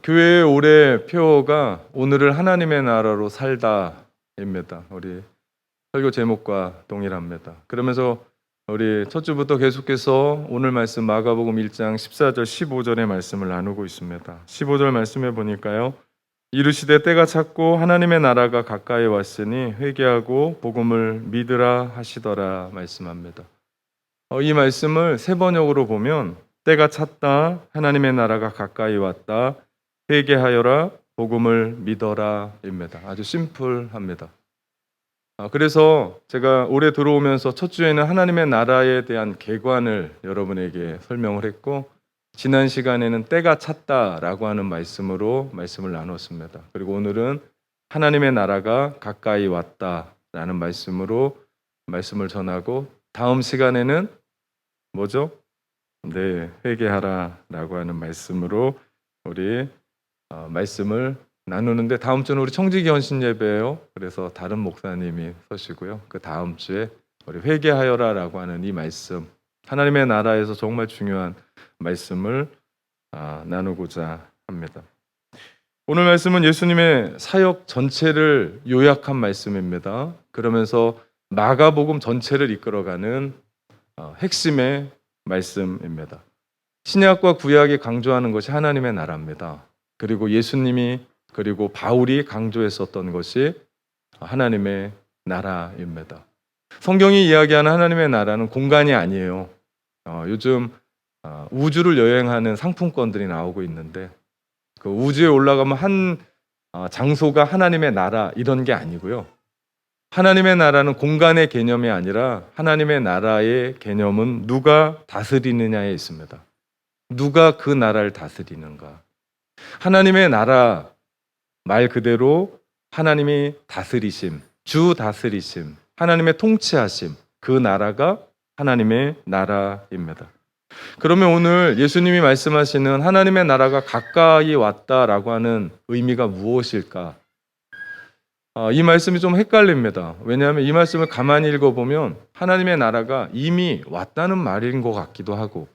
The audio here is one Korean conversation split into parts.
교회의 올해 표어가 오늘을 하나님의 나라로 살다입니다. 우리 설교 제목과 동일합니다. 그러면서 우리 첫 주부터 계속해서 오늘 말씀 마가복음 1장 14절 15절의 말씀을 나누고 있습니다. 15절 말씀해 보니까요. 이르시되 때가 찼고 하나님의 나라가 가까이 왔으니 회개하고 복음을 믿으라 하시더라 말씀합니다. 이 말씀을 세 번역으로 보면 때가 찼다, 하나님의 나라가 가까이 왔다, 회개하여라, 복음을 믿어라입니다. 아주 심플합니다. 그래서 제가 올해 들어오면서 첫 주에는 하나님의 나라에 대한 개관을 여러분에게 설명을 했고, 지난 시간에는 때가 찼다라고 하는 말씀으로 말씀을 나눴습니다. 그리고 오늘은 하나님의 나라가 가까이 왔다라는 말씀으로 말씀을 전하고, 다음 시간에는 뭐죠? 네, 회개하라라고 하는 말씀으로 우리 말씀을 나누는데, 다음 주는 우리 청지기 헌신 예배예요. 그래서 다른 목사님이 서시고요. 그 다음 주에 우리 회개하여라라고 하는 이 말씀, 하나님의 나라에서 정말 중요한 말씀을 나누고자 합니다. 오늘 말씀은 예수님의 사역 전체를 요약한 말씀입니다. 그러면서 마가복음 전체를 이끌어가는 핵심의 말씀입니다. 신약과 구약이 강조하는 것이 하나님의 나라입니다. 그리고 예수님이 그리고 바울이 강조했었던 것이 하나님의 나라입니다. 성경이 이야기하는 하나님의 나라는 공간이 아니에요. 요즘 우주를 여행하는 상품권들이 나오고 있는데, 그 우주에 올라가면 한 장소가 하나님의 나라 이런 게 아니고요. 하나님의 나라는 공간의 개념이 아니라 하나님의 나라의 개념은 누가 다스리느냐에 있습니다. 누가 그 나라를 다스리는가. 하나님의 나라 말 그대로 하나님이 다스리심, 주 다스리심, 하나님의 통치하심, 그 나라가 하나님의 나라입니다. 그러면 오늘 예수님이 말씀하시는 하나님의 나라가 가까이 왔다라고 하는 의미가 무엇일까? 이 말씀이 좀 헷갈립니다. 왜냐하면 이 말씀을 가만히 읽어보면 하나님의 나라가 이미 왔다는 말인 것 같기도 하고,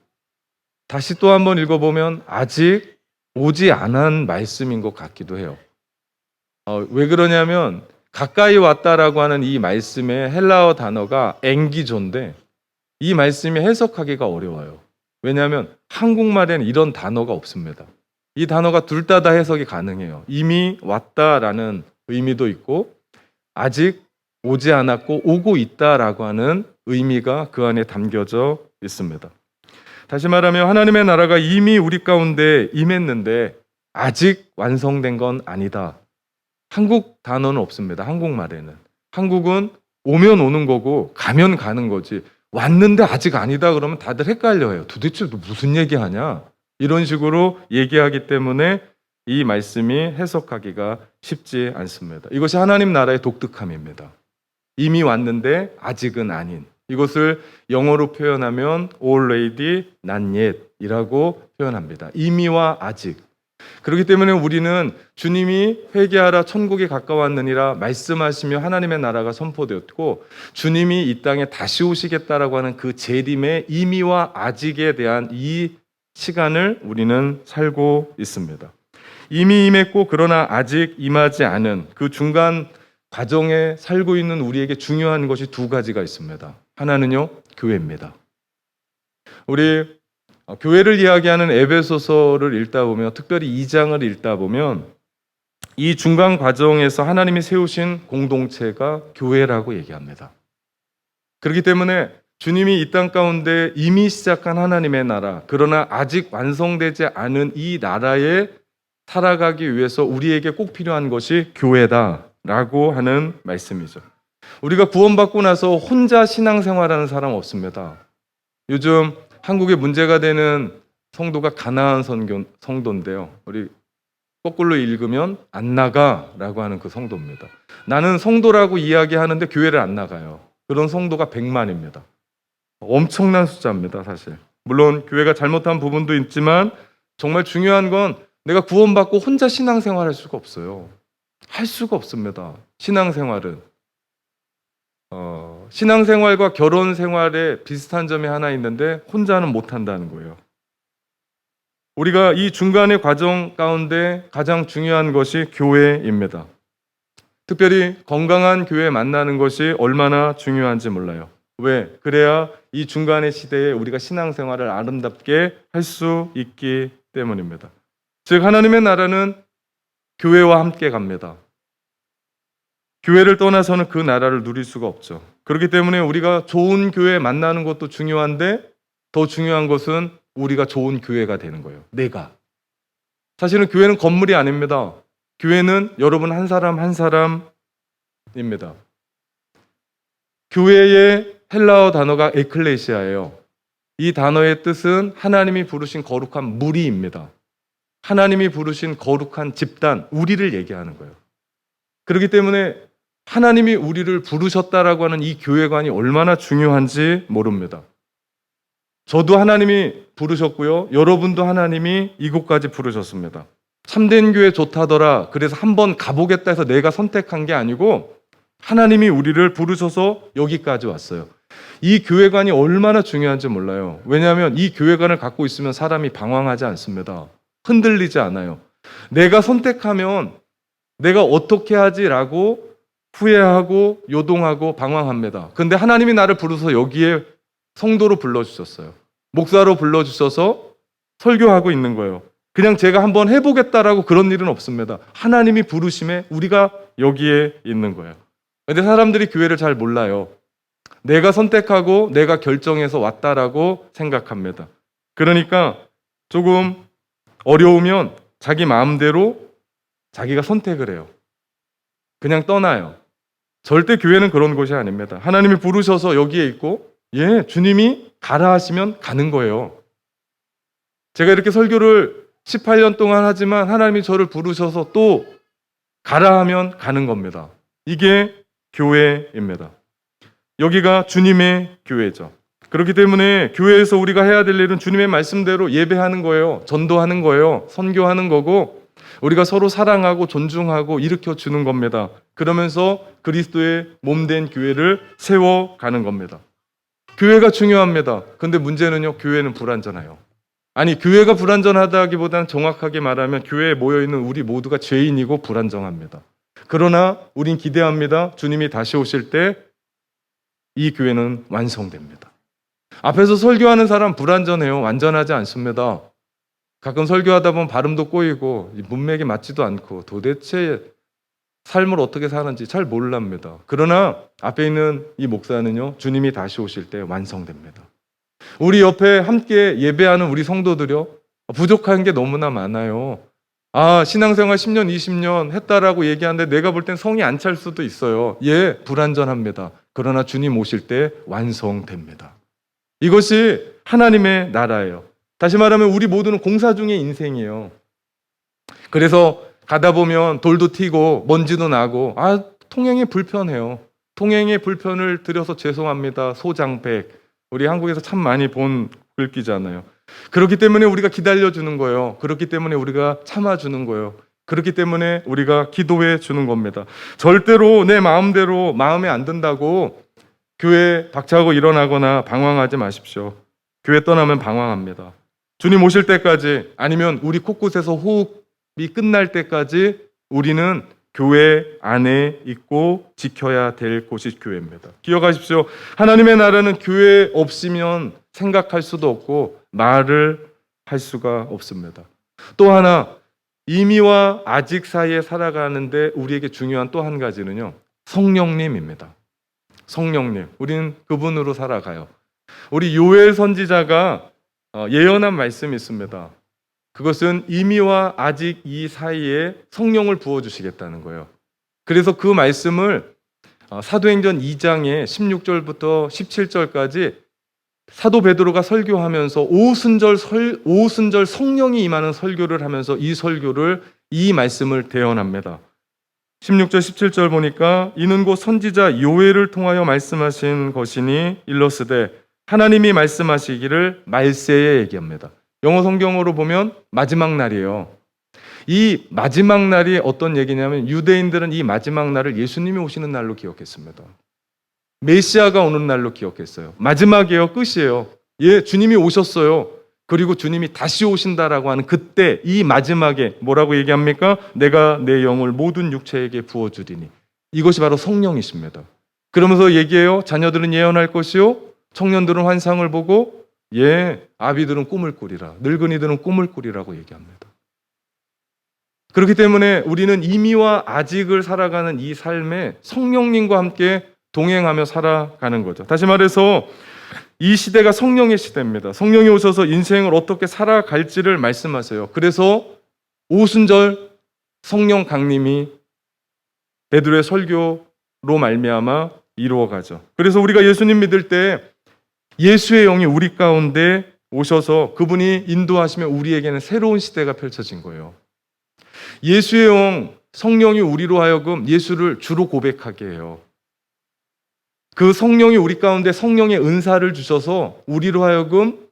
다시 또 한번 읽어보면 아직 오지 않은 말씀인 것 같기도 해요. 왜 그러냐면 가까이 왔다라고 하는 이 말씀의 헬라어 단어가 엥기조인데, 이 말씀이 해석하기가 어려워요. 왜냐하면 한국말에는 이런 단어가 없습니다. 이 단어가 둘 다 해석이 가능해요. 이미 왔다라는 의미도 있고, 아직 오지 않았고 오고 있다라고 하는 의미가 그 안에 담겨져 있습니다. 다시 말하면 하나님의 나라가 이미 우리 가운데 임했는데 아직 완성된 건 아니다. 한국 단어는 없습니다. 한국말에는. 한국은 오면 오는 거고 가면 가는 거지, 왔는데 아직 아니다 그러면 다들 헷갈려요. 도대체 무슨 얘기하냐? 이런 식으로 얘기하기 때문에 이 말씀이 해석하기가 쉽지 않습니다. 이것이 하나님 나라의 독특함입니다. 이미 왔는데 아직은 아닌. 이것을 영어로 표현하면 already, not yet 이라고 표현합니다. 이미와 아직. 그렇기 때문에 우리는 주님이 회개하라 천국이 가까웠느니라 말씀하시며 하나님의 나라가 선포되었고, 주님이 이 땅에 다시 오시겠다라고 하는 그 재림의 이미와 아직에 대한 이 시간을 우리는 살고 있습니다. 이미 임했고 그러나 아직 임하지 않은 그 중간 과정에 살고 있는 우리에게 중요한 것이 두 가지가 있습니다. 하나는요, 교회입니다. 우리 교회를 이야기하는 에베소서를 읽다 보면, 특별히 2장을 읽다 보면 이 중간 과정에서 하나님이 세우신 공동체가 교회라고 얘기합니다. 그렇기 때문에 주님이 이 땅 가운데 이미 시작한 하나님의 나라, 그러나 아직 완성되지 않은 이 나라에 살아가기 위해서 우리에게 꼭 필요한 것이 교회다라고 하는 말씀이죠. 우리가 구원받고 나서 혼자 신앙생활하는 사람 없습니다. 요즘 한국에 문제가 되는 성도가 가나안 성도인데요. 우리 거꾸로 읽으면 안 나가라고 하는 그 성도입니다. 나는 성도라고 이야기하는데 교회를 안 나가요. 그런 성도가 100만입니다. 엄청난 숫자입니다, 사실. 물론 교회가 잘못한 부분도 있지만 정말 중요한 건 내가 구원받고 혼자 신앙생활할 수가 없어요. 할 수가 없습니다. 신앙생활은. 신앙생활과 결혼생활에 비슷한 점이 하나 있는데 혼자는 못한다는 거예요. 우리가 이 중간의 과정 가운데 가장 중요한 것이 교회입니다. 특별히 건강한 교회 만나는 것이 얼마나 중요한지 몰라요. 왜? 그래야 이 중간의 시대에 우리가 신앙생활을 아름답게 할 수 있기 때문입니다. 즉 하나님의 나라는 교회와 함께 갑니다. 교회를 떠나서는 그 나라를 누릴 수가 없죠. 그렇기 때문에 우리가 좋은 교회 만나는 것도 중요한데 더 중요한 것은 우리가 좋은 교회가 되는 거예요. 내가. 사실은 교회는 건물이 아닙니다. 교회는 여러분 한 사람 한 사람입니다. 교회의 헬라어 단어가 에클레시아예요. 이 단어의 뜻은 하나님이 부르신 거룩한 무리입니다. 하나님이 부르신 거룩한 집단, 우리를 얘기하는 거예요. 그렇기 때문에 하나님이 우리를 부르셨다라고 하는 이 교회관이 얼마나 중요한지 모릅니다. 저도 하나님이 부르셨고요. 여러분도 하나님이 이곳까지 부르셨습니다. 참된 교회 좋다더라. 그래서 한번 가보겠다 해서 내가 선택한 게 아니고 하나님이 우리를 부르셔서 여기까지 왔어요. 이 교회관이 얼마나 중요한지 몰라요. 왜냐하면 이 교회관을 갖고 있으면 사람이 방황하지 않습니다. 흔들리지 않아요. 내가 선택하면 내가 어떻게 하지라고 후회하고 요동하고 방황합니다. 그런데 하나님이 나를 부르셔서 여기에 성도로 불러주셨어요. 목사로 불러주셔서 설교하고 있는 거예요. 그냥 제가 한번 해보겠다라고 그런 일은 없습니다. 하나님이 부르심에 우리가 여기에 있는 거예요. 그런데 사람들이 교회를 잘 몰라요. 내가 선택하고 내가 결정해서 왔다라고 생각합니다. 그러니까 조금 어려우면 자기 마음대로 자기가 선택을 해요. 그냥 떠나요. 절대 교회는 그런 곳이 아닙니다. 하나님이 부르셔서 여기에 있고 주님이 가라 하시면 가는 거예요. 제가 이렇게 설교를 18년 동안 하지만 하나님이 저를 부르셔서 또 가라 하면 가는 겁니다. 이게 교회입니다. 여기가 주님의 교회죠. 그렇기 때문에 교회에서 우리가 해야 될 일은 주님의 말씀대로 예배하는 거예요. 전도하는 거예요. 선교하는 거고 우리가 서로 사랑하고 존중하고 일으켜 주는 겁니다. 그러면서 그리스도의 몸된 교회를 세워가는 겁니다. 교회가 중요합니다. 그런데 문제는요, 교회는 불완전해요. 아니, 교회가 불완전하다기보다는 정확하게 말하면 교회에 모여있는 우리 모두가 죄인이고 불완전합니다. 그러나 우린 기대합니다. 주님이 다시 오실 때 이 교회는 완성됩니다. 앞에서 설교하는 사람 불완전해요. 완전하지 않습니다. 가끔 설교하다 보면 발음도 꼬이고 문맥이 맞지도 않고 도대체 삶을 어떻게 사는지 잘 몰랍니다. 그러나 앞에 있는 이 목사는요, 주님이 다시 오실 때 완성됩니다. 우리 옆에 함께 예배하는 우리 성도들요, 부족한 게 너무나 많아요. 신앙생활 10년, 20년 했다라고 얘기하는데 내가 볼 땐 성이 안 찰 수도 있어요. 불완전합니다. 그러나 주님 오실 때 완성됩니다. 이것이 하나님의 나라예요. 다시 말하면 우리 모두는 공사 중의 인생이에요. 그래서 가다 보면 돌도 튀고 먼지도 나고 통행이 불편해요. 통행의 불편을 드려서 죄송합니다. 소장백. 우리 한국에서 참 많이 본 글귀잖아요. 그렇기 때문에 우리가 기다려주는 거예요. 그렇기 때문에 우리가 참아주는 거예요. 그렇기 때문에 우리가 기도해 주는 겁니다. 절대로 내 마음대로 마음에 안 든다고 교회 박차고 일어나거나 방황하지 마십시오. 교회 떠나면 방황합니다. 주님 오실 때까지 아니면 우리 곳곳에서 호흡이 끝날 때까지 우리는 교회 안에 있고 지켜야 될 곳이 교회입니다. 기억하십시오. 하나님의 나라는 교회 없이면 생각할 수도 없고 말을 할 수가 없습니다. 또 하나, 이미와 아직 사이에 살아가는데 우리에게 중요한 또 한 가지는요, 성령님입니다. 성령님. 우리는 그분으로 살아가요. 우리 요엘 선지자가 예언한 말씀이 있습니다. 그것은 이미와 아직 이 사이에 성령을 부어주시겠다는 거예요. 그래서 그 말씀을 사도행전 2장의 16절부터 17절까지 사도 베드로가 설교하면서 오순절 성령이 임하는 설교를 하면서 이 말씀을 대언합니다. 16절 17절 보니까 이는 곧 선지자 요엘을 통하여 말씀하신 것이니 일러스되 하나님이 말씀하시기를 말세에 얘기합니다. 영어 성경으로 보면 마지막 날이에요. 이 마지막 날이 어떤 얘기냐면 유대인들은 이 마지막 날을 예수님이 오시는 날로 기억했습니다. 메시아가 오는 날로 기억했어요. 마지막이에요. 끝이에요. 주님이 오셨어요. 그리고 주님이 다시 오신다라고 하는 그때 이 마지막에 뭐라고 얘기합니까? 내가 내 영을 모든 육체에게 부어주리니. 이것이 바로 성령이십니다. 그러면서 얘기해요. 자녀들은 예언할 것이요, 청년들은 환상을 보고, 아비들은 꿈을 꾸리라, 늙은이들은 꿈을 꾸리라고 얘기합니다. 그렇기 때문에 우리는 이미와 아직을 살아가는 이 삶에 성령님과 함께 동행하며 살아가는 거죠. 다시 말해서 이 시대가 성령의 시대입니다. 성령이 오셔서 인생을 어떻게 살아갈지를 말씀하세요. 그래서 오순절 성령 강림이 베드로의 설교로 말미암아 이루어가죠. 그래서 우리가 예수님 믿을 때 예수의 영이 우리 가운데 오셔서 그분이 인도하시면 우리에게는 새로운 시대가 펼쳐진 거예요. 예수의 영, 성령이 우리로 하여금 예수를 주로 고백하게 해요. 그 성령이 우리 가운데 성령의 은사를 주셔서 우리로 하여금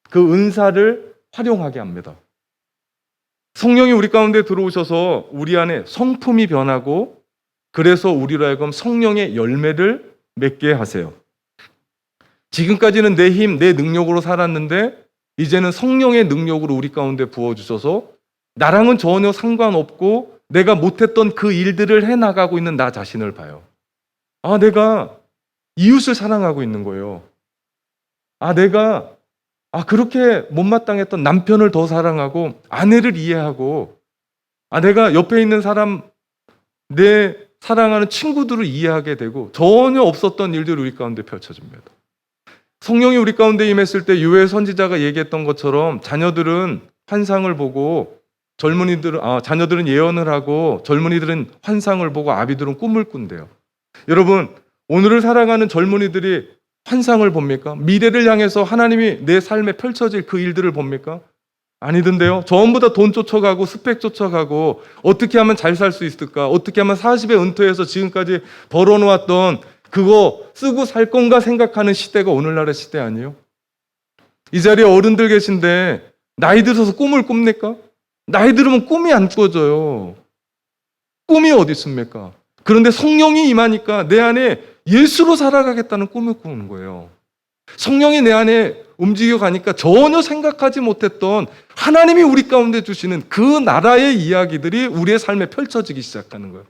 그 은사를 활용하게 합니다. 성령이 우리 가운데 들어오셔서 우리 안에 성품이 변하고 그래서 우리로 하여금 성령의 열매를 맺게 하세요. 지금까지는 내 힘, 내 능력으로 살았는데 이제는 성령의 능력으로 우리 가운데 부어주셔서 나랑은 전혀 상관없고 내가 못했던 그 일들을 해나가고 있는 나 자신을 봐요. 내가 이웃을 사랑하고 있는 거예요. 내가 그렇게 못마땅했던 남편을 더 사랑하고 아내를 이해하고 내가 옆에 있는 사람, 내 사랑하는 친구들을 이해하게 되고 전혀 없었던 일들이 우리 가운데 펼쳐집니다. 성령이 우리 가운데 임했을 때 유해 선지자가 얘기했던 것처럼 자녀들은 환상을 보고 자녀들은 예언을 하고 젊은이들은 환상을 보고 아비들은 꿈을 꾼대요. 여러분, 오늘을 살아가는 젊은이들이 환상을 봅니까? 미래를 향해서 하나님이 내 삶에 펼쳐질 그 일들을 봅니까? 아니던데요. 전부 다 돈 쫓아가고 스펙 쫓아가고 어떻게 하면 잘 살 수 있을까? 어떻게 하면 40에 은퇴해서 지금까지 벌어놓았던 그거 쓰고 살 건가 생각하는 시대가 오늘날의 시대 아니에요? 이 자리에 어른들 계신데 나이 들어서 꿈을 꿉니까? 나이 들으면 꿈이 안 꾸어져요. 꿈이 어디 있습니까? 그런데 성령이 임하니까 내 안에 예수로 살아가겠다는 꿈을 꾸는 거예요. 성령이 내 안에 움직여 가니까 전혀 생각하지 못했던 하나님이 우리 가운데 주시는 그 나라의 이야기들이 우리의 삶에 펼쳐지기 시작하는 거예요.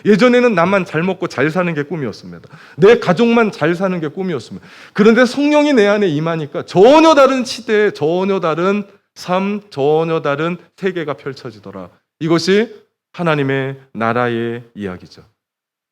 예전에는 나만 잘 먹고 잘 사는 게 꿈이었습니다. 내 가족만 잘 사는 게 꿈이었습니다. 그런데 성령이 내 안에 임하니까 전혀 다른 시대, 전혀 다른 삶, 전혀 다른 세계가 펼쳐지더라. 이것이 하나님의 나라의 이야기죠.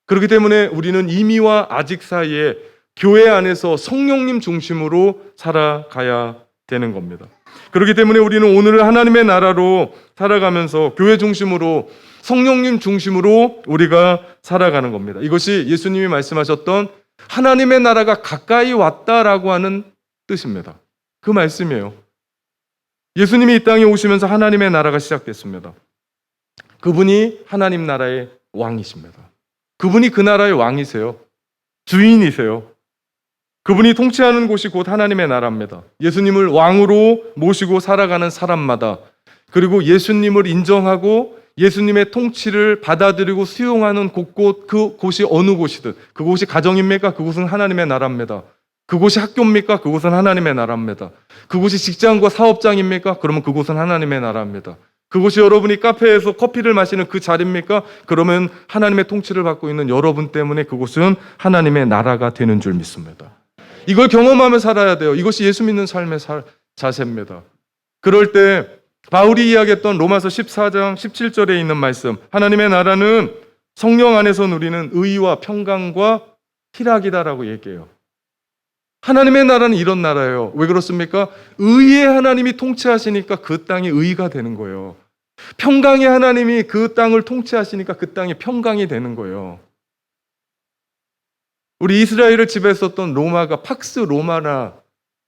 그렇기 때문에 우리는 이미와 아직 사이에 교회 안에서 성령님 중심으로 살아가야 되는 겁니다. 그렇기 때문에 우리는 오늘 하나님의 나라로 살아가면서 교회 중심으로 성령님 중심으로 우리가 살아가는 겁니다. 이것이 예수님이 말씀하셨던 하나님의 나라가 가까이 왔다라고 하는 뜻입니다. 그 말씀이에요. 예수님이 이 땅에 오시면서 하나님의 나라가 시작됐습니다. 그분이 하나님 나라의 왕이십니다. 그분이 그 나라의 왕이세요. 주인이세요. 그분이 통치하는 곳이 곧 하나님의 나라입니다. 예수님을 왕으로 모시고 살아가는 사람마다, 그리고 예수님을 인정하고 예수님의 통치를 받아들이고 수용하는 곳곳, 그곳이 어느 곳이든, 그곳이 가정입니까? 그곳은 하나님의 나라입니다. 그곳이 학교입니까? 그곳은 하나님의 나라입니다. 그곳이 직장과 사업장입니까? 그러면 그곳은 하나님의 나라입니다. 그곳이 여러분이 카페에서 커피를 마시는 그 자리입니까? 그러면 하나님의 통치를 받고 있는 여러분 때문에 그곳은 하나님의 나라가 되는 줄 믿습니다. 이걸 경험하며 살아야 돼요. 이것이 예수 믿는 삶의 자세입니다. 그럴 때 바울이 이야기했던 로마서 14장 17절에 있는 말씀, 하나님의 나라는 성령 안에서 누리는 의와 평강과 희락이다라고 얘기해요. 하나님의 나라는 이런 나라예요. 왜 그렇습니까? 의의 하나님이 통치하시니까 그 땅이 의가 되는 거예요. 평강의 하나님이 그 땅을 통치하시니까 그 땅이 평강이 되는 거예요. 우리 이스라엘을 지배했었던 로마가 팍스 로마나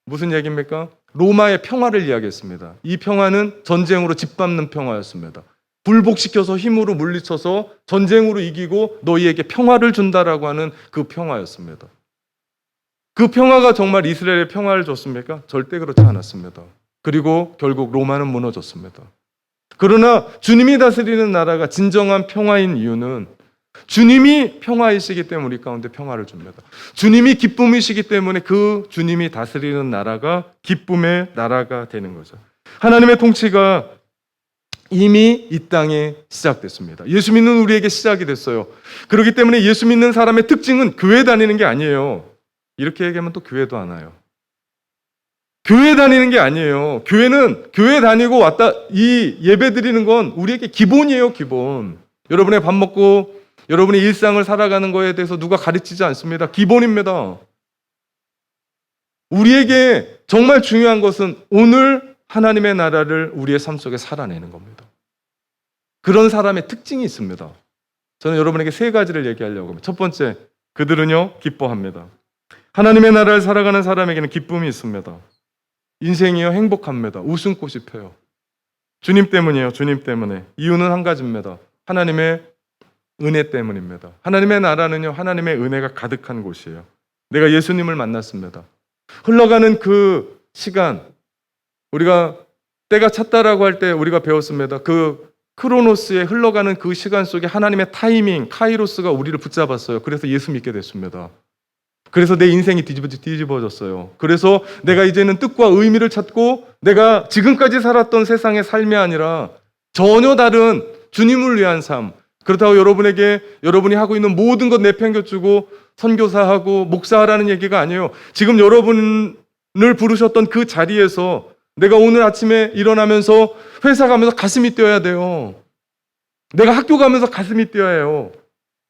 무슨 얘기입니까? 로마의 평화를 이야기했습니다. 이 평화는 전쟁으로 짓밟는 평화였습니다. 불복시켜서 힘으로 물리쳐서 전쟁으로 이기고 너희에게 평화를 준다라고 하는 그 평화였습니다. 그 평화가 정말 이스라엘의 평화를 줬습니까? 절대 그렇지 않았습니다. 그리고 결국 로마는 무너졌습니다. 그러나 주님이 다스리는 나라가 진정한 평화인 이유는 주님이 평화이시기 때문에 우리 가운데 평화를 줍니다. 주님이 기쁨이시기 때문에 그 주님이 다스리는 나라가 기쁨의 나라가 되는 거죠. 하나님의 통치가 이미 이 땅에 시작됐습니다. 예수 믿는 우리에게 시작이 됐어요. 그렇기 때문에 예수 믿는 사람의 특징은 교회 다니는 게 아니에요. 이렇게 얘기하면 또 교회도 안 와요. 교회 다니는 게 아니에요. 교회는 교회 다니고 왔다 이 예배 드리는 건 우리에게 기본이에요, 기본. 여러분의 밥 먹고 여러분의 일상을 살아가는 거에 대해서 누가 가르치지 않습니다. 기본입니다. 우리에게 정말 중요한 것은 오늘 하나님의 나라를 우리의 삶 속에 살아내는 겁니다. 그런 사람의 특징이 있습니다. 저는 여러분에게 세 가지를 얘기하려고 합니다. 첫 번째, 그들은요, 기뻐합니다. 하나님의 나라를 살아가는 사람에게는 기쁨이 있습니다. 인생이요, 행복합니다. 웃음꽃이 펴요. 주님 때문이에요, 주님 때문에. 이유는 한 가지입니다. 하나님의 은혜 때문입니다. 하나님의 나라는요, 하나님의 은혜가 가득한 곳이에요. 내가 예수님을 만났습니다. 흘러가는 그 시간, 우리가 때가 찼다라고 할 때 우리가 배웠습니다. 그 크로노스에 흘러가는 그 시간 속에 하나님의 타이밍, 카이로스가 우리를 붙잡았어요. 그래서 예수 믿게 됐습니다. 그래서 내 인생이 뒤집어졌어요. 그래서 내가 이제는 뜻과 의미를 찾고 내가 지금까지 살았던 세상의 삶이 아니라 전혀 다른 주님을 위한 삶. 그렇다고 여러분이 하고 있는 모든 것 내팽겨주고 선교사하고 목사하라는 얘기가 아니에요. 지금 여러분을 부르셨던 그 자리에서 내가 오늘 아침에 일어나면서 회사 가면서 가슴이 뛰어야 돼요. 내가 학교 가면서 가슴이 뛰어야 해요.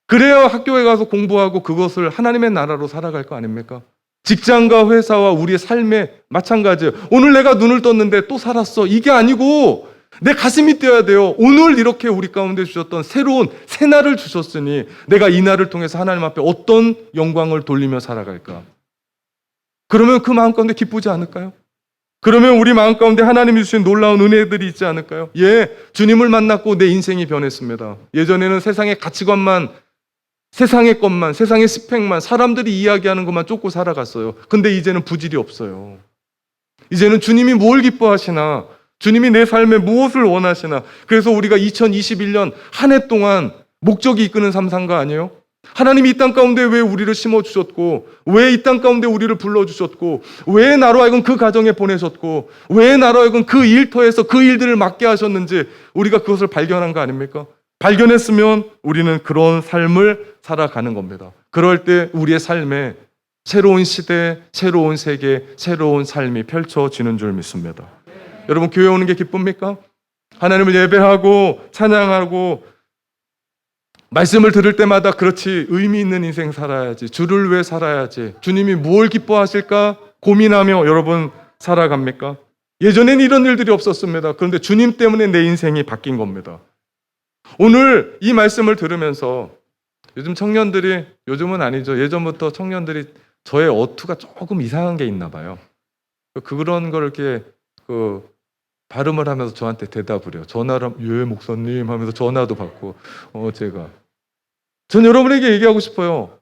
그래야 학교에 가서 공부하고 그것을 하나님의 나라로 살아갈 거 아닙니까? 직장과 회사와 우리의 삶에 마찬가지예요. 오늘 내가 눈을 떴는데 또 살았어. 이게 아니고 내 가슴이 뛰어야 돼요. 오늘 이렇게 우리 가운데 주셨던 새로운 새날을 주셨으니 내가 이 날을 통해서 하나님 앞에 어떤 영광을 돌리며 살아갈까? 그러면 그 마음 가운데 기쁘지 않을까요? 그러면 우리 마음 가운데 하나님이 주신 놀라운 은혜들이 있지 않을까요? 예, 주님을 만났고 내 인생이 변했습니다. 예전에는 세상의 가치관만, 세상의 것만, 세상의 스펙만, 사람들이 이야기하는 것만 쫓고 살아갔어요. 근데 이제는 부질이 없어요. 이제는 주님이 뭘 기뻐하시나, 주님이 내 삶에 무엇을 원하시나. 그래서 우리가 2021년 한 해 동안 목적이 이끄는 삶 산 거 아니에요? 하나님이 이 땅 가운데 왜 우리를 심어주셨고, 왜 이 땅 가운데 우리를 불러주셨고, 왜 나로 하여금 그 가정에 보내셨고, 왜 나로 하여금 그 일터에서 그 일들을 맡게 하셨는지 우리가 그것을 발견한 거 아닙니까? 발견했으면 우리는 그런 삶을 살아가는 겁니다. 그럴 때 우리의 삶에 새로운 시대, 새로운 세계, 새로운 삶이 펼쳐지는 줄 믿습니다. 여러분, 교회 오는 게 기쁩니까? 하나님을 예배하고 찬양하고 말씀을 들을 때마다 그렇지, 의미 있는 인생 살아야지, 주를 위해 살아야지, 주님이 뭘 기뻐하실까 고민하며 여러분 살아갑니까? 예전엔 이런 일들이 없었습니다. 그런데 주님 때문에 내 인생이 바뀐 겁니다. 오늘 이 말씀을 들으면서 요즘 청년들이, 요즘은 아니죠, 예전부터 청년들이 저의 어투가 조금 이상한 게 있나 봐요. 그런 걸 이렇게 발음을 하면서 저한테 대답을 해요. 전화를 하면, 예, 목사님 하면서 전화도 받고, 전 여러분에게 얘기하고 싶어요.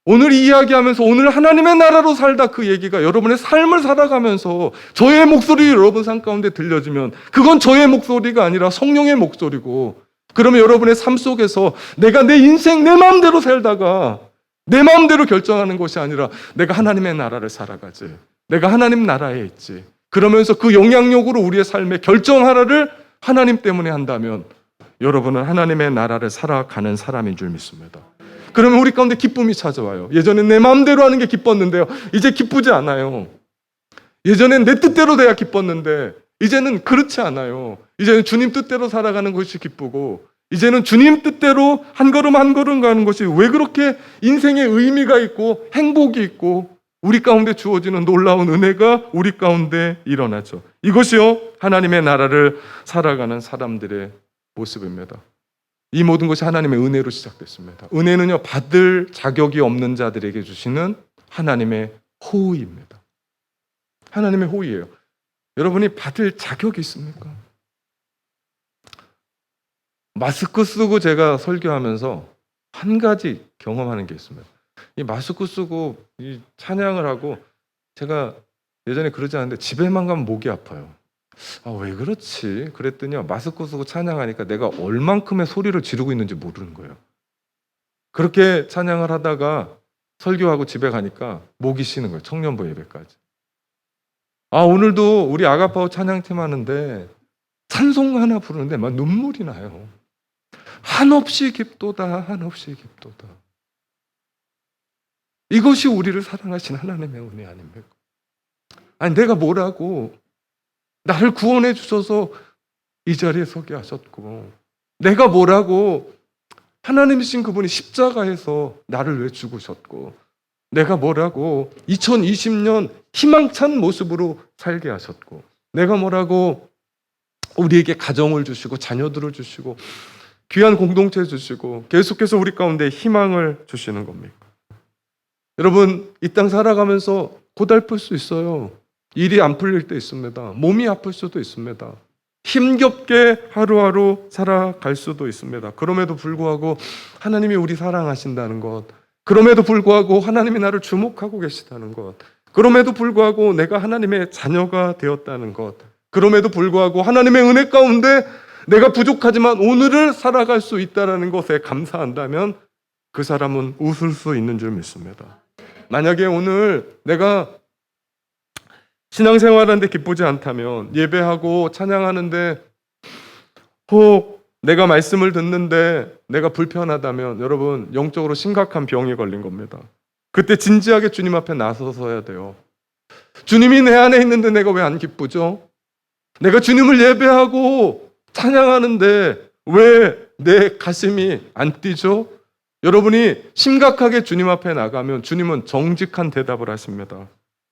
오늘 이 이야기하면서 오늘 하나님의 나라로 살다 그 얘기가 여러분의 삶을 살아가면서 저의 목소리 여러분 삶 가운데 들려주면 그건 저의 목소리가 아니라 성령의 목소리고, 그러면 여러분의 삶 속에서 내가 내 인생 내 마음대로 살다가 내 마음대로 결정하는 것이 아니라 내가 하나님의 나라를 살아가지, 내가 하나님 나라에 있지, 그러면서 그 영향력으로 우리의 삶의 결정 하나를 하나님 때문에 한다면 여러분은 하나님의 나라를 살아가는 사람인 줄 믿습니다. 그러면 우리 가운데 기쁨이 찾아와요. 예전엔 내 마음대로 하는 게 기뻤는데요, 이제 기쁘지 않아요. 예전엔 내 뜻대로 돼야 기뻤는데 이제는 그렇지 않아요. 이제는 주님 뜻대로 살아가는 것이 기쁘고, 이제는 주님 뜻대로 한 걸음 한 걸음 가는 것이 왜 그렇게 인생의 의미가 있고 행복이 있고 우리 가운데 주어지는 놀라운 은혜가 우리 가운데 일어나죠. 이것이요, 하나님의 나라를 살아가는 사람들의 모습입니다. 이 모든 것이 하나님의 은혜로 시작됐습니다. 은혜는요, 받을 자격이 없는 자들에게 주시는 하나님의 호의입니다. 하나님의 호의예요. 여러분이 받을 자격이 있습니까? 마스크 쓰고 제가 설교하면서 한 가지 경험하는 게 있습니다. 이 마스크 쓰고 이 찬양을 하고 제가 예전에 그러지 않았는데 집에만 가면 목이 아파요. 왜 그렇지? 그랬더니 마스크 쓰고 찬양하니까 내가 얼만큼의 소리를 지르고 있는지 모르는 거예요. 그렇게 찬양을 하다가 설교하고 집에 가니까 목이 쉬는 거예요. 청년부 예배까지. 오늘도 우리 아가파워 찬양팀 하는데 찬송 하나 부르는데 막 눈물이 나요. 한없이 깊도다, 한없이 깊도다. 이것이 우리를 사랑하신 하나님의 은혜 아닙니까? 아니, 내가 뭐라고 나를 구원해 주셔서 이 자리에 서게 하셨고, 내가 뭐라고 하나님이신 그분이 십자가에서 나를 왜 죽으셨고, 내가 뭐라고 2020년 희망찬 모습으로 살게 하셨고, 내가 뭐라고 우리에게 가정을 주시고 자녀들을 주시고 귀한 공동체 주시고 계속해서 우리 가운데 희망을 주시는 겁니까? 여러분, 이 땅 살아가면서 고달플 수 있어요. 일이 안 풀릴 때 있습니다. 몸이 아플 수도 있습니다. 힘겹게 하루하루 살아갈 수도 있습니다. 그럼에도 불구하고 하나님이 우리 사랑하신다는 것, 그럼에도 불구하고 하나님이 나를 주목하고 계시다는 것, 그럼에도 불구하고 내가 하나님의 자녀가 되었다는 것, 그럼에도 불구하고 하나님의 은혜 가운데 내가 부족하지만 오늘을 살아갈 수 있다는 것에 감사한다면 그 사람은 웃을 수 있는 줄 믿습니다. 만약에 오늘 내가 신앙생활하는데 기쁘지 않다면, 예배하고 찬양하는데 혹 내가 말씀을 듣는데 내가 불편하다면, 여러분, 영적으로 심각한 병이 걸린 겁니다. 그때 진지하게 주님 앞에 나서서야 돼요. 주님이 내 안에 있는데 내가 왜 안 기쁘죠? 내가 주님을 예배하고 찬양하는데 왜 내 가슴이 안 뛰죠? 여러분이 심각하게 주님 앞에 나가면 주님은 정직한 대답을 하십니다.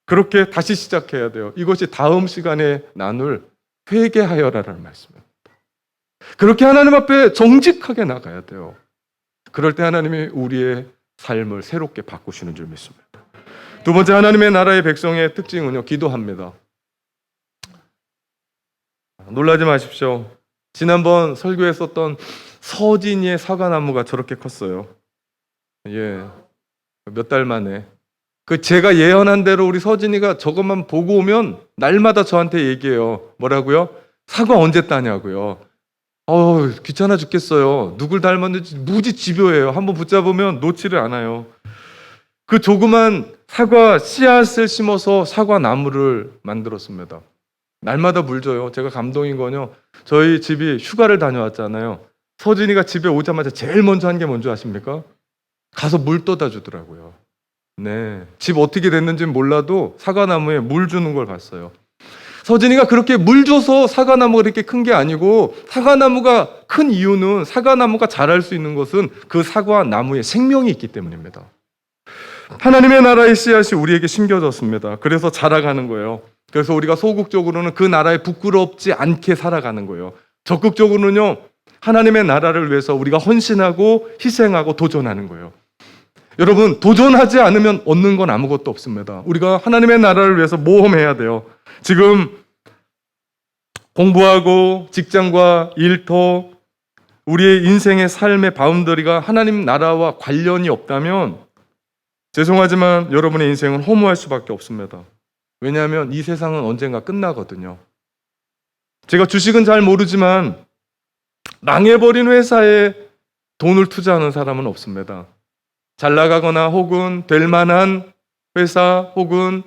그렇게 다시 시작해야 돼요. 이것이 다음 시간에 나눌 회개하여라라는 말씀입니다. 그렇게 하나님 앞에 정직하게 나가야 돼요. 그럴 때 하나님이 우리의 삶을 새롭게 바꾸시는 줄 믿습니다. 두 번째, 하나님의 나라의 백성의 특징은요, 기도합니다. 놀라지 마십시오. 지난번 설교에 썼던 서진이의 사과나무가 저렇게 컸어요. 몇 달 만에. 제가 예언한 대로 우리 서진이가 저것만 보고 오면 날마다 저한테 얘기해요. 뭐라고요? 사과 언제 따냐고요. 귀찮아 죽겠어요. 누굴 닮았는지 무지 집요해요. 한번 붙잡으면 놓지를 않아요. 그 조그만 사과 씨앗을 심어서 사과 나무를 만들었습니다. 날마다 물 줘요. 제가 감동인 건요, 저희 집이 휴가를 다녀왔잖아요. 서진이가 집에 오자마자 제일 먼저 한 게 뭔지 아십니까? 가서 물 떠다 주더라고요. 네, 집 어떻게 됐는지는 몰라도 사과나무에 물 주는 걸 봤어요. 서진이가 그렇게 물 줘서 사과나무가 이렇게 큰 게 아니고, 사과나무가 큰 이유는, 사과나무가 자랄 수 있는 것은 그 사과나무에 생명이 있기 때문입니다. 하나님의 나라의 씨앗이 우리에게 심겨졌습니다. 그래서 자라가는 거예요. 그래서 우리가 소극적으로는 그 나라에 부끄럽지 않게 살아가는 거예요. 적극적으로는요, 하나님의 나라를 위해서 우리가 헌신하고 희생하고 도전하는 거예요. 여러분, 도전하지 않으면 얻는 건 아무것도 없습니다. 우리가 하나님의 나라를 위해서 모험해야 돼요. 지금 공부하고 직장과 일터, 우리의 인생의 삶의 바운더리가 하나님 나라와 관련이 없다면 죄송하지만 여러분의 인생은 허무할 수밖에 없습니다. 왜냐하면 이 세상은 언젠가 끝나거든요. 제가 주식은 잘 모르지만 망해버린 회사에 돈을 투자하는 사람은 없습니다. 잘 나가거나 혹은 될 만한 회사 혹은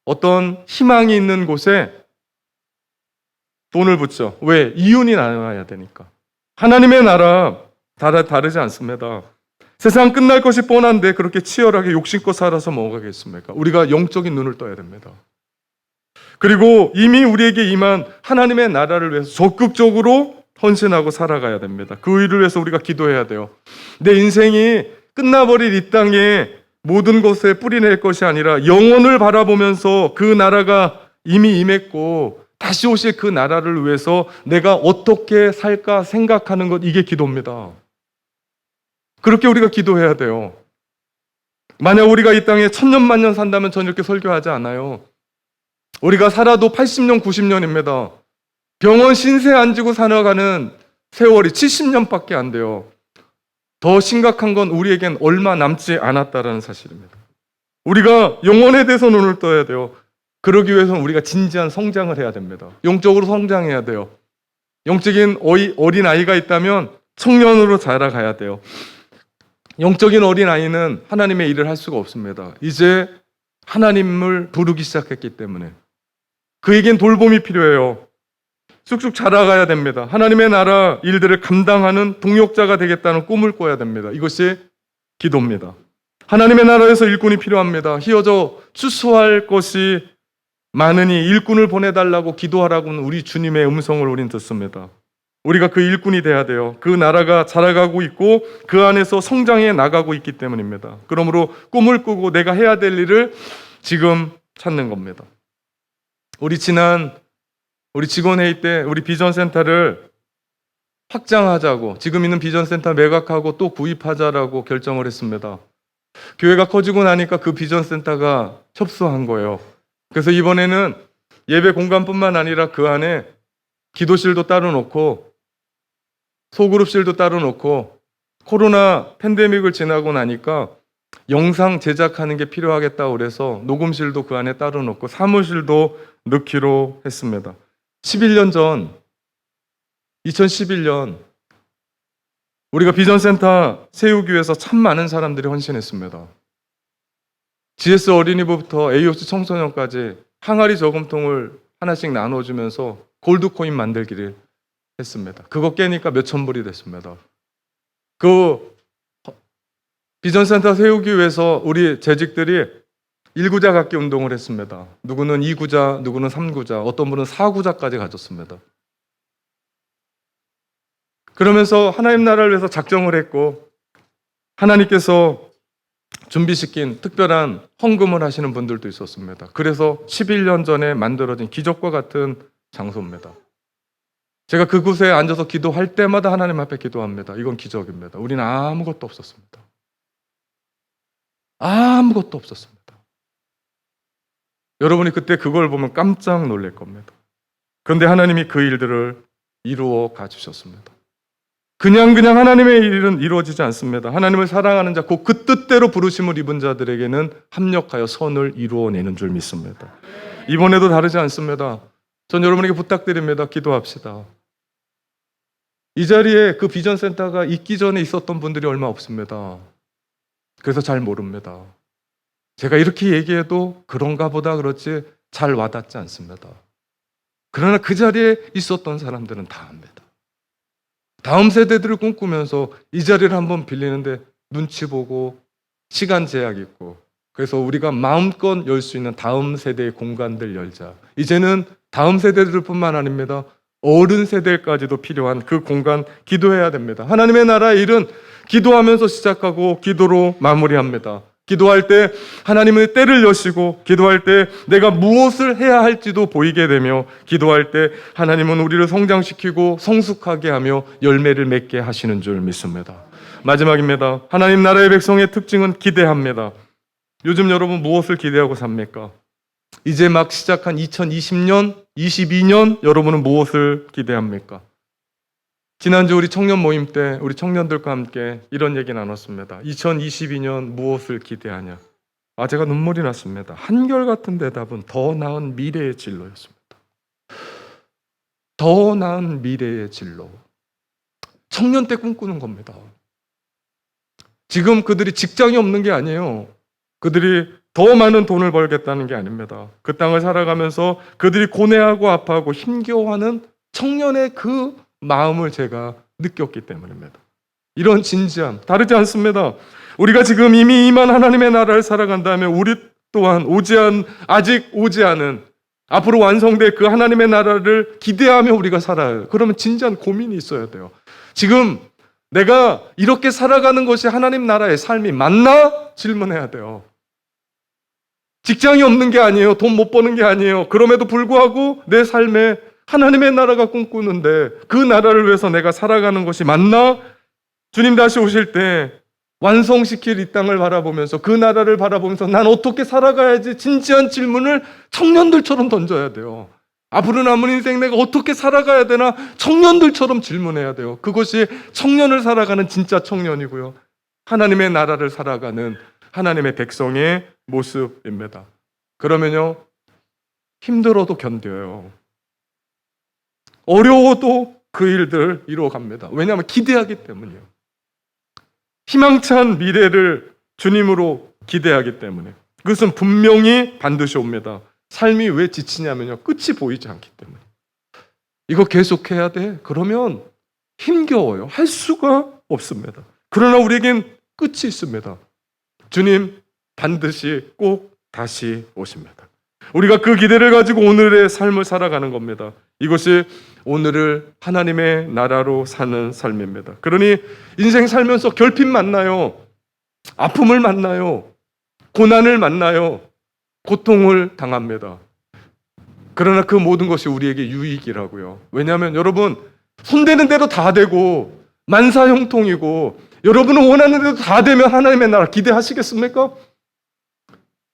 어떤 희망이 있는 곳에 돈을 붓죠. 왜? 이윤이 나와야 되니까. 하나님의 나라 다르지 않습니다. 세상 끝날 것이 뻔한데 그렇게 치열하게 욕심껏 살아서 뭐가겠습니까? 우리가 영적인 눈을 떠야 됩니다. 그리고 이미 우리에게 임한 하나님의 나라를 위해서 적극적으로 헌신하고 살아가야 됩니다. 그 일을 위해서 우리가 기도해야 돼요. 내 인생이 끝나버릴 이 땅에 모든 것에 뿌리낼 것이 아니라 영원을 바라보면서 그 나라가 이미 임했고 다시 오실 그 나라를 위해서 내가 어떻게 살까 생각하는 것, 이게 기도입니다. 그렇게 우리가 기도해야 돼요. 만약 우리가 이 땅에 1000년, 1000년 산다면 전 이렇게 설교하지 않아요. 우리가 살아도 80년, 90년입니다. 병원 신세 안 지고 살아가는 세월이 70년밖에 안 돼요. 더 심각한 건 우리에겐 얼마 남지 않았다는 사실입니다. 우리가 영혼에 대해서 눈을 떠야 돼요. 그러기 위해서는 우리가 진지한 성장을 해야 됩니다. 영적으로 성장해야 돼요. 영적인 어린 아이가 있다면 청년으로 자라가야 돼요. 영적인 어린아이는 하나님의 일을 할 수가 없습니다. 이제 하나님을 부르기 시작했기 때문에 그에겐 돌봄이 필요해요. 쑥쑥 자라가야 됩니다. 하나님의 나라 일들을 감당하는 동역자가 되겠다는 꿈을 꿔야 됩니다. 이것이 기도입니다. 하나님의 나라에서 일꾼이 필요합니다. 휘어져 추수할 것이 많으니 일꾼을 보내달라고 기도하라고는 우리 주님의 음성을 우린 듣습니다. 우리가 그 일꾼이 돼야 돼요. 그 나라가 자라가고 있고 그 안에서 성장해 나가고 있기 때문입니다. 그러므로 꿈을 꾸고 내가 해야 될 일을 지금 찾는 겁니다. 우리 직원회의 때 우리 비전센터를 확장하자고, 지금 있는 비전센터 매각하고 또 구입하자라고 결정을 했습니다. 교회가 커지고 나니까 그 비전센터가 협소한 거예요. 그래서 이번에는 예배 공간뿐만 아니라 그 안에 기도실도 따로 놓고 소그룹실도 따로 놓고, 코로나 팬데믹을 지나고 나니까 영상 제작하는 게 필요하겠다고 그래서 녹음실도 그 안에 따로 놓고 사무실도 넣기로 했습니다. 11년 전, 2011년 우리가 비전센터 세우기 위해서 참 많은 사람들이 헌신했습니다. GS 어린이부부터 AOC 청소년까지 항아리 저금통을 하나씩 나눠주면서 골드코인 만들기를 했습니다. 그거 깨니까 몇천 불이 됐습니다. 그 비전센터 세우기 위해서 우리 재직들이 1구자 갖기 운동을 했습니다. 누구는 2구자, 누구는 3구자, 어떤 분은 4구자까지 가졌습니다. 그러면서 하나님 나라를 위해서 작정을 했고, 하나님께서 준비시킨 특별한 헌금을 하시는 분들도 있었습니다. 그래서 11년 전에 만들어진 기적과 같은 장소입니다. 제가 그곳에 앉아서 기도할 때마다 하나님 앞에 기도합니다. 이건 기적입니다. 우리는 아무것도 없었습니다. 아무것도 없었습니다. 여러분이 그때 그걸 보면 깜짝 놀랄 겁니다. 그런데 하나님이 그 일들을 이루어 가주셨습니다. 그냥 하나님의 일은 이루어지지 않습니다. 하나님을 사랑하는 자, 곧 그 뜻대로 부르심을 입은 자들에게는 합력하여 선을 이루어내는 줄 믿습니다. 이번에도 다르지 않습니다. 전 여러분에게 부탁드립니다. 기도합시다. 이 자리에 그 비전센터가 있기 전에 있었던 분들이 얼마 없습니다. 그래서 잘 모릅니다. 제가 이렇게 얘기해도 그런가 보다 그렇지 잘 와닿지 않습니다. 그러나 그 자리에 있었던 사람들은 다 압니다. 다음 세대들을 꿈꾸면서 이 자리를 한번 빌리는데 눈치 보고 시간 제약 있고, 그래서 우리가 마음껏 열 수 있는 다음 세대의 공간들 열자. 이제는 다음 세대들 뿐만 아닙니다. 어른 세대까지도 필요한 그 공간 기도해야 됩니다. 하나님의 나라의 일은 기도하면서 시작하고 기도로 마무리합니다. 기도할 때 하나님의 때를 여시고, 기도할 때 내가 무엇을 해야 할지도 보이게 되며, 기도할 때 하나님은 우리를 성장시키고 성숙하게 하며 열매를 맺게 하시는 줄 믿습니다. 마지막입니다. 하나님 나라의 백성의 특징은 기대합니다. 요즘 여러분 무엇을 기대하고 삽니까? 이제 막 시작한 2020년, 22년 여러분은 무엇을 기대합니까? 지난주 우리 청년 모임 때 우리 청년들과 함께 이런 얘기 나눴습니다. 2022년 무엇을 기대하냐? 제가 눈물이 났습니다. 한결같은 대답은 더 나은 미래의 진로였습니다. 더 나은 미래의 진로. 청년 때 꿈꾸는 겁니다. 지금 그들이 직장이 없는 게 아니에요. 그들이 더 많은 돈을 벌겠다는 게 아닙니다. 그 땅을 살아가면서 그들이 고뇌하고 아파하고 힘겨워하는 청년의 그 마음을 제가 느꼈기 때문입니다. 이런 진지함 다르지 않습니다. 우리가 지금 이미 임한 하나님의 나라를 살아간다면 우리 또한 아직 오지 않은, 앞으로 완성될 그 하나님의 나라를 기대하며 우리가 살아요. 그러면 진지한 고민이 있어야 돼요. 지금 내가 이렇게 살아가는 것이 하나님 나라의 삶이 맞나? 질문해야 돼요. 직장이 없는 게 아니에요. 돈 못 버는 게 아니에요. 그럼에도 불구하고 내 삶에 하나님의 나라가 꿈꾸는데 그 나라를 위해서 내가 살아가는 것이 맞나? 주님 다시 오실 때 완성시킬 이 땅을 바라보면서, 그 나라를 바라보면서 난 어떻게 살아가야지, 진지한 질문을 청년들처럼 던져야 돼요. 앞으로 남은 인생 내가 어떻게 살아가야 되나 청년들처럼 질문해야 돼요. 그것이 청년을 살아가는 진짜 청년이고요, 하나님의 나라를 살아가는 하나님의 백성의 모습입니다. 그러면요, 힘들어도 견뎌요. 어려워도 그 일들 이루어갑니다. 왜냐하면 기대하기 때문이에요. 희망찬 미래를 주님으로 기대하기 때문에 그것은 분명히 반드시 옵니다. 삶이 왜 지치냐면요, 끝이 보이지 않기 때문에. 이거 계속해야 돼? 그러면 힘겨워요. 할 수가 없습니다. 그러나 우리에겐 끝이 있습니다. 주님 반드시 꼭 다시 오십니다. 우리가 그 기대를 가지고 오늘의 삶을 살아가는 겁니다. 이것이 오늘을 하나님의 나라로 사는 삶입니다. 그러니 인생 살면서 결핍 만나요. 아픔을 만나요. 고난을 만나요. 고통을 당합니다. 그러나 그 모든 것이 우리에게 유익이라고요. 왜냐하면 여러분, 손대는 대로 다 되고 만사형통이고 여러분은 원하는 대로 다 되면 하나님의 나라 기대하시겠습니까?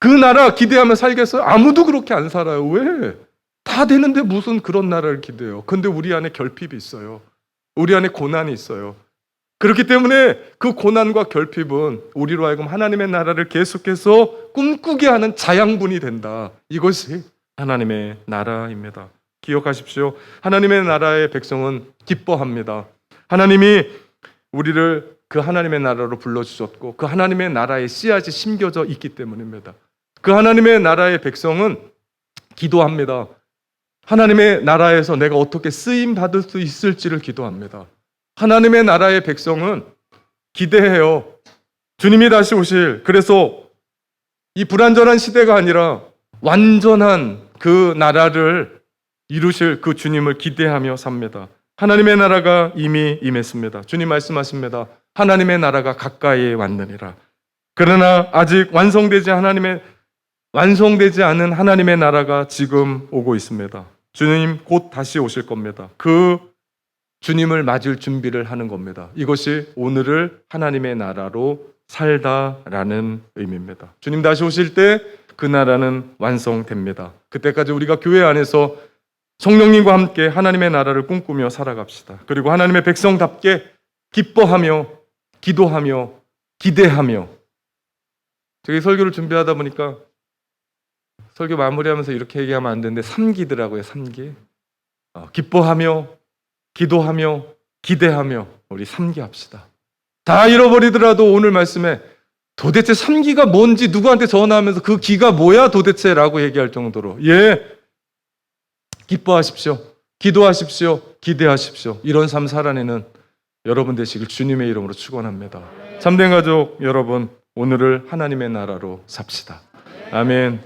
그 나라 기대하면 살겠어요? 아무도 그렇게 안 살아요. 왜? 다 되는데 무슨 그런 나라를 기대해요? 근데 우리 안에 결핍이 있어요. 우리 안에 고난이 있어요. 그렇기 때문에 그 고난과 결핍은 우리로 하여금 하나님의 나라를 계속해서 꿈꾸게 하는 자양분이 된다. 이것이 하나님의 나라입니다. 기억하십시오. 하나님의 나라의 백성은 기뻐합니다. 하나님이 우리를 그 하나님의 나라로 불러주셨고 그 하나님의 나라의 씨앗이 심겨져 있기 때문입니다. 그 하나님의 나라의 백성은 기도합니다. 하나님의 나라에서 내가 어떻게 쓰임 받을 수 있을지를 기도합니다. 하나님의 나라의 백성은 기대해요. 주님이 다시 오실, 그래서 이 불완전한 시대가 아니라 완전한 그 나라를 이루실 그 주님을 기대하며 삽니다. 하나님의 나라가 이미 임했습니다. 주님 말씀하십니다. 하나님의 나라가 가까이 왔느니라. 그러나 아직 완성되지 않은 하나님의 나라가 지금 오고 있습니다. 주님 곧 다시 오실 겁니다. 그 주님을 맞을 준비를 하는 겁니다. 이것이 오늘을 하나님의 나라로 살다라는 의미입니다. 주님 다시 오실 때 그 나라는 완성됩니다. 그때까지 우리가 교회 안에서 성령님과 함께 하나님의 나라를 꿈꾸며 살아갑시다. 그리고 하나님의 백성답게 기뻐하며 기도하며 기대하며. 저기 설교를 준비하다 보니까 설교 마무리하면서 이렇게 얘기하면 안 되는데 3기더라고요. 3기. 기뻐하며 기도하며 기대하며 우리 3기 합시다. 다 잃어버리더라도 오늘 말씀에 도대체 3기가 뭔지 누구한테 전화하면서 그 기가 뭐야 도대체 라고 얘기할 정도로 기뻐하십시오. 기도하십시오. 기대하십시오. 이런 삶 살아내는 여러분 되시길 주님의 이름으로 축원합니다. 참된 가족 여러분, 오늘을 하나님의 나라로 삽시다. 아멘.